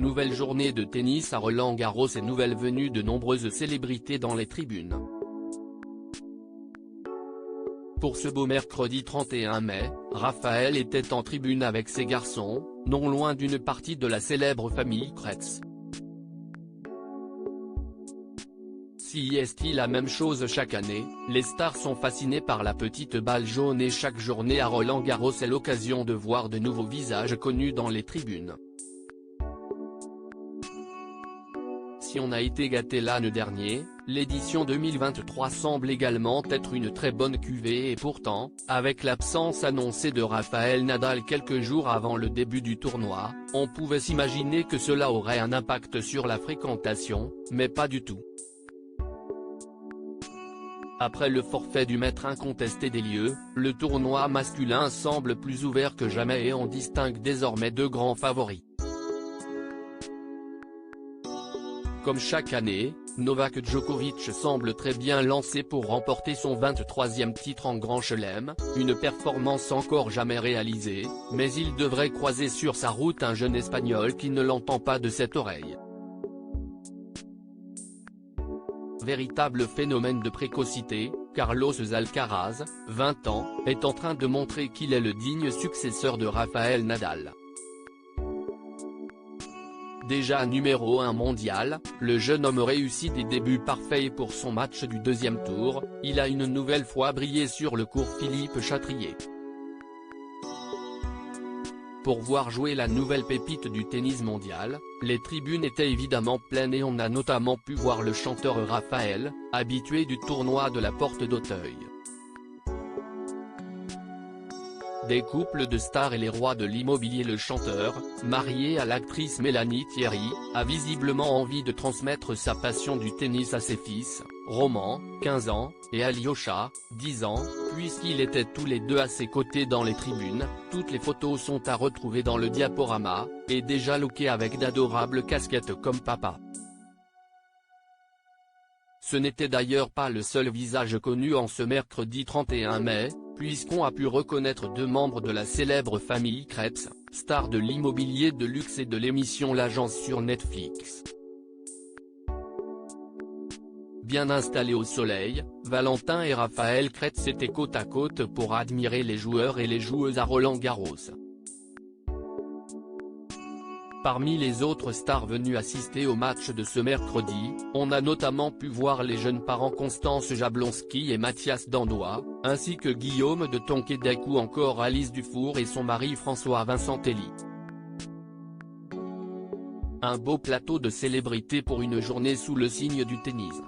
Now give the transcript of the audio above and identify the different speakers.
Speaker 1: nouvelle journée de tennis à Roland-Garros et nouvelle venue de nombreuses célébrités dans les tribunes. Pour ce beau mercredi 31 mai, Rafael était en tribune avec ses garçons, non loin d'une partie de la célèbre famille Kretz. Si est-il la même chose chaque année, les stars sont fascinées par la petite balle jaune et chaque journée à Roland-Garros est l'occasion de voir de nouveaux visages connus dans les tribunes. Si on a été gâté l'année dernière, l'édition 2023 semble également être une très bonne cuvée et pourtant, avec l'absence annoncée de Rafael Nadal quelques jours avant le début du tournoi, on pouvait s'imaginer que cela aurait un impact sur la fréquentation, mais pas du tout. Après le forfait du maître incontesté des lieux, le tournoi masculin semble plus ouvert que jamais et on distingue désormais deux grands favoris. Comme chaque année, Novak Djokovic semble très bien lancé pour remporter son 23e titre en Grand Chelem, une performance encore jamais réalisée, mais il devrait croiser sur sa route un jeune Espagnol qui ne l'entend pas de cette oreille. Véritable phénomène de précocité, Carlos Alcaraz, 20 ans, est en train de montrer qu'il est le digne successeur de Rafael Nadal. Déjà numéro 1 mondial, le jeune homme réussit des débuts parfaits pour son match du deuxième tour, il a une nouvelle fois brillé sur le court Philippe Chatrier. Pour voir jouer la nouvelle pépite du tennis mondial, les tribunes étaient évidemment pleines et on a notamment pu voir le chanteur Rafael, habitué du tournoi de la Porte d'Auteuil. Des couples de stars et les rois de l'immobilier. Le chanteur, marié à l'actrice Mélanie Thierry, a visiblement envie de transmettre sa passion du tennis à ses fils, Roman, 15 ans, et Alyosha, 10 ans, puisqu'ils étaient tous les deux à ses côtés dans les tribunes. Toutes les photos sont à retrouver dans le diaporama, et déjà lookés avec d'adorables casquettes comme papa. Ce n'était d'ailleurs pas le seul visage connu en ce mercredi 31 mai, puisqu'on a pu reconnaître deux membres de la célèbre famille Kretz, stars de l'immobilier de luxe et de l'émission L'Agence sur Netflix. Bien installés au soleil, Valentin et Rafael Kretz étaient côte à côte pour admirer les joueurs et les joueuses à Roland-Garros. Parmi les autres stars venues assister au match de ce mercredi, on a notamment pu voir les jeunes parents Constance Jablonski et Mathias Dandois, ainsi que Guillaume de Tonquédec ou encore Alice Dufour et son mari François Vincentelli. Un beau plateau de célébrités pour une journée sous le signe du tennis.